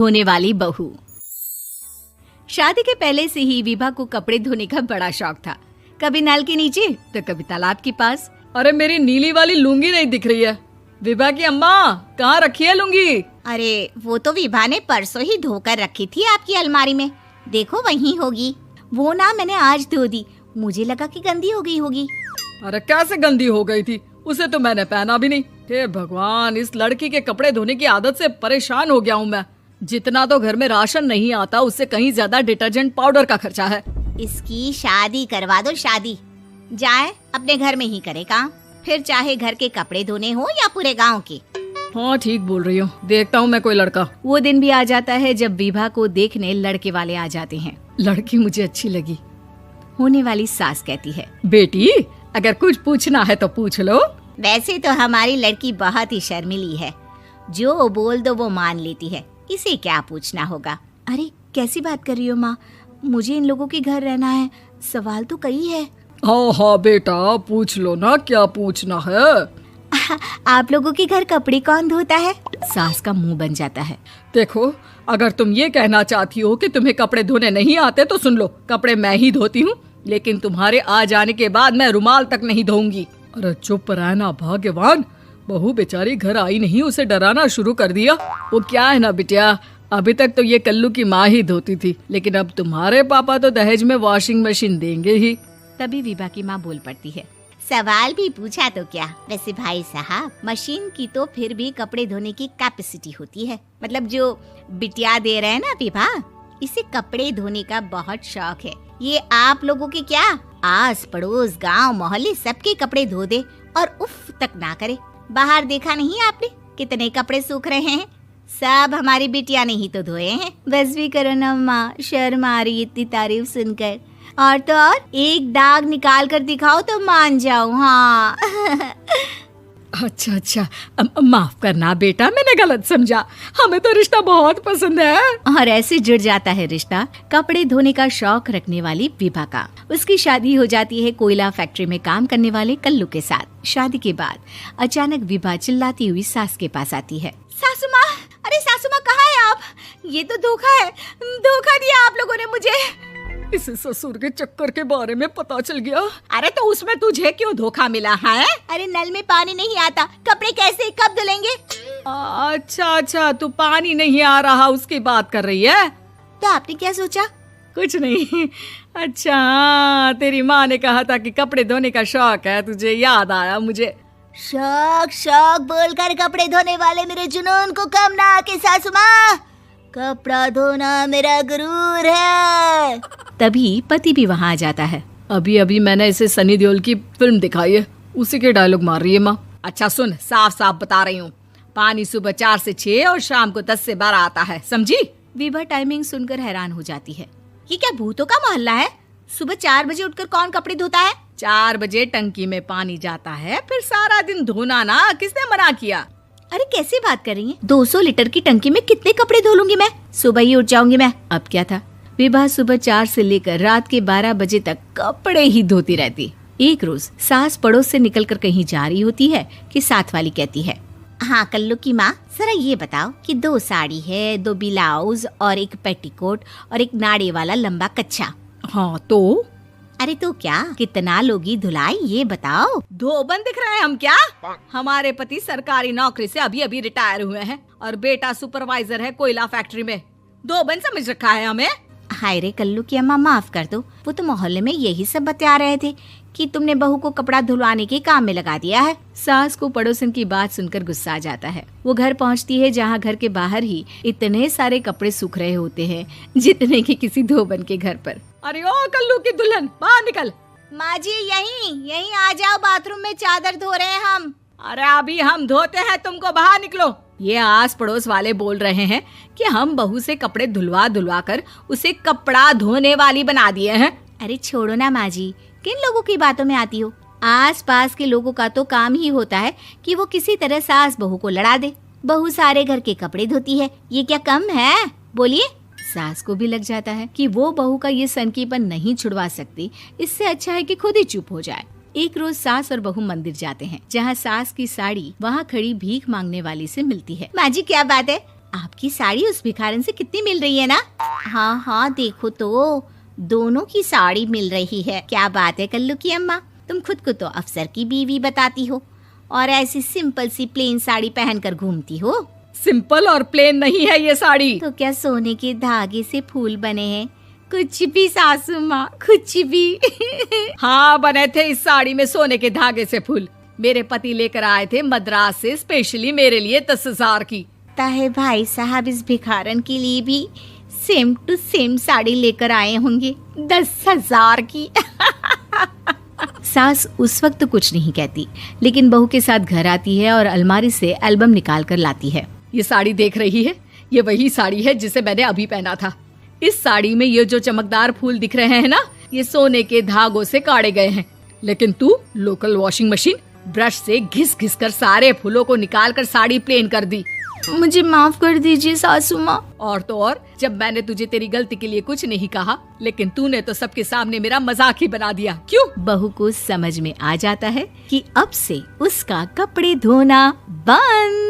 धोने वाली बहू। शादी के पहले से ही विभा को कपड़े धोने का बड़ा शौक था। कभी नल के नीचे तो कभी तालाब के पास। अरे मेरी नीली वाली लुंगी नहीं दिख रही है। विभा की अम्मा, कहाँ रखी है लुंगी? अरे वो तो विभा ने परसों ही धोकर रखी थी आपकी अलमारी में, देखो वहीं होगी। वो ना मैंने आज धो दी, मुझे लगा कि गंदी हो गई होगी। अरे कैसे गंदी हो गई थी? उसे तो मैंने पहना भी नहीं। हे भगवान, इस लड़की के कपड़े धोने की आदत से परेशान हो गया हूँ मैं। जितना तो घर में राशन नहीं आता, उससे कहीं ज्यादा डिटर्जेंट पाउडर का खर्चा है। इसकी शादी करवा दो, शादी जाए अपने घर में ही करे काम, फिर चाहे घर के कपड़े धोने हो या पूरे गांव के। हाँ ठीक बोल रही हूँ, देखता हूँ मैं कोई लड़का। वो दिन भी आ जाता है जब विभा को देखने लड़के वाले आ जाते हैं। लड़की मुझे अच्छी लगी। होने वाली सास कहती है, बेटी अगर कुछ पूछना है तो पूछ लो। वैसे तो हमारी लड़की बहुत ही शर्मीली है, जो बोल दो वो मान लेती है, इसे क्या पूछना होगा। अरे कैसी बात कर रही हो माँ, मुझे इन लोगों के घर रहना है, सवाल तो कई है। हाँ हाँ बेटा, पूछ लो ना, क्या पूछना है। आप लोगों के घर कपड़े कौन धोता है? सास का मुंह बन जाता है। देखो, अगर तुम ये कहना चाहती हो कि तुम्हें कपड़े धोने नहीं आते तो सुन लो, कपड़े मैं ही धोती हूँ, लेकिन तुम्हारे आ जाने के बाद मैं रुमाल तक नहीं धोऊंगी। अरे चुप रहना भाग्यवान, बहू बेचारी घर आई नहीं, उसे डराना शुरू कर दिया। वो क्या है ना बिटिया, अभी तक तो ये कल्लू की माँ ही धोती थी, लेकिन अब तुम्हारे पापा तो दहेज में वॉशिंग मशीन देंगे ही। तभी विभा की माँ बोल पड़ती है, सवाल भी पूछा तो क्या। वैसे भाई साहब, मशीन की तो फिर भी कपड़े धोने की कैपेसिटी होती है। मतलब जो बिटिया दे रहे हैं ना विभा, इसे कपड़े धोने का बहुत शौक है। ये आप लोगों के क्या, आस पड़ोस गांव मोहल्ले सबके कपड़े धो दे और उफ तक ना करे। बाहर देखा नहीं आपने कितने कपड़े सूख रहे हैं? सब हमारी बिटिया ने ही तो धोए हैं। बस भी करो ना माँ, शर्म आ रही इतनी तारीफ सुनकर। और तो और एक दाग निकाल कर दिखाओ तो मान जाऊं। हाँ अच्छा, माफ करना बेटा, मैंने गलत समझा। हमें तो रिश्ता बहुत पसंद है। और ऐसे जुड़ जाता है रिश्ता कपड़े धोने का शौक रखने वाली विभा का। उसकी शादी हो जाती है कोयला फैक्ट्री में काम करने वाले कल्लू के साथ। शादी के बाद अचानक विभा चिल्लाती हुई सास के पास आती है। सासू माँ, अरे सासू माँ कहाँ है आप? ये तो धोखा है, धोखा दिया आप लोगों ने मुझे। इसे ससुर के चक्कर के बारे में पता चल गया। अरे तो उसमें तुझे क्यों धोखा मिला है? अरे नल में पानी नहीं आता, कपड़े कैसे कब धुलेंगे? अच्छा, तू पानी नहीं आ रहा उसकी बात कर रही है। तो आपने क्या सोचा? कुछ नहीं। अच्छा, तेरी माँ ने कहा था कि कपड़े धोने का शौक है तुझे, याद आया मुझे। शौक बोलकर कपड़े धोने वाले मेरे जुनून को कम ना आके सासू माँ, कपड़ा धोना मेरा गुरूर है। तभी पति भी वहाँ आ जाता है। अभी मैंने इसे सनी देओल की फिल्म दिखाई है, उसी के डायलॉग मार रही है माँ। अच्छा सुन, साफ साफ बता रही हूँ, पानी सुबह 4 से 6 और शाम को 10 से 12 आता है, समझी? विभा टाइमिंग सुनकर हैरान हो जाती है। ये क्या भूतों का मोहल्ला है? सुबह 4 बजे उठकर कौन कपड़े धोता है? 4 बजे टंकी में पानी जाता है, फिर सारा दिन धोना ना, किसने मना किया? अरे कैसी बात कर रही हैं? 200 लीटर की टंकी में कितने कपड़े धो लूंगी मैं? सुबह ही उठ जाऊंगी मैं। अब क्या था, विभा सुबह 4 से लेकर रात के 12 बजे तक कपड़े ही धोती रहती। एक रोज सास पड़ोस से निकलकर कहीं जा रही होती है कि साथ वाली कहती है, हाँ कल्लू की माँ, जरा ये बताओ कि 2 साड़ी है, 2 ब्लाउज और एक पेटीकोट और एक नाड़े वाला लंबा कच्छा। हाँ तो? अरे तो क्या, कितना लोगी धुलाई ये बताओ। धोबन दिख रहे हैं हम क्या? हमारे पति सरकारी नौकरी से अभी रिटायर हुए हैं और बेटा सुपरवाइजर है कोयला फैक्ट्री में। धोबन समझ रखा है हमें? हाय रे कल्लू की अम्मा, माफ कर दो, वो तो मोहल्ले में यही सब बता रहे थे कि तुमने बहू को कपड़ा धुलवाने के काम में लगा दिया है। सास को पड़ोसन की बात सुनकर गुस्सा आ जाता है। वो घर पहुंचती है जहां घर के बाहर ही इतने सारे कपड़े सूख रहे होते हैं जितने कि किसी धोबन के घर पर। अरे ओ कल्लू की दुल्हन, बाहर निकल। माँ जी यहीं आ जाओ, बाथरूम में चादर धो रहे हैं हम। अरे अभी हम धोते हैं, तुमको बाहर निकलो। ये आस पड़ोस वाले बोल रहे हैं कि हम बहू से कपड़े धुलवा कर उसे कपड़ा धोने वाली बना दिए हैं। अरे छोड़ो ना माँ जी, किन लोगों की बातों में आती हो? आस पास के लोगों का तो काम ही होता है कि वो किसी तरह सास बहू को लड़ा दे। बहू सारे घर के कपड़े धोती है, ये क्या कम है? बोलिए। सास को भी लग जाता है कि वो बहू का ये सनकीपन नहीं छुड़वा सकती, इससे अच्छा है कि खुद ही चुप हो जाए। एक रोज सास और बहू मंदिर जाते हैं, जहाँ सास की साड़ी वहाँ खड़ी भीख मांगने वाली से मिलती है। माँ जी क्या बात है, आपकी साड़ी उस भिखारन से कितनी मिल रही है ना? हाँ हाँ देखो तो, दोनों की साड़ी मिल रही है। क्या बात है कल्लू की अम्मा, तुम खुद को तो अफसर की बीवी बताती हो और ऐसी सिंपल सी प्लेन साड़ी पहनकर घूमती हो। सिंपल और प्लेन नहीं है ये साड़ी। तो क्या सोने के धागे से फूल बने हैं? कुछ भी सासू माँ, कुछ भी। हाँ बने थे इस साड़ी में सोने के धागे से फूल। मेरे पति लेकर आए थे मद्रास से स्पेशली मेरे लिए 10,000 की। ताहे भाई साहब इस भिखारन के लिए भी सेम टू सेम साड़ी लेकर आए होंगे 10,000 की। सास उस वक्त कुछ नहीं कहती, लेकिन बहू के साथ घर आती है और अलमारी से एल्बम निकाल कर लाती है। ये साड़ी देख रही है, ये वही साड़ी है जिसे मैंने अभी पहना था। इस साड़ी में ये जो चमकदार फूल दिख रहे हैं ना, ये सोने के धागों से काढ़े गए हैं। लेकिन तू लोकल वॉशिंग मशीन ब्रश से घिस घिस कर सारे फूलों को निकाल कर साड़ी प्लेन कर दी। मुझे माफ कर दीजिए सासू माँ। और तो और, जब मैंने तुझे तेरी गलती के लिए कुछ नहीं कहा, लेकिन तूने तो सबके सामने मेरा मजाक ही बना दिया। क्यों? बहू को समझ में आ जाता है कि अब से उसका कपड़े धोना बंद।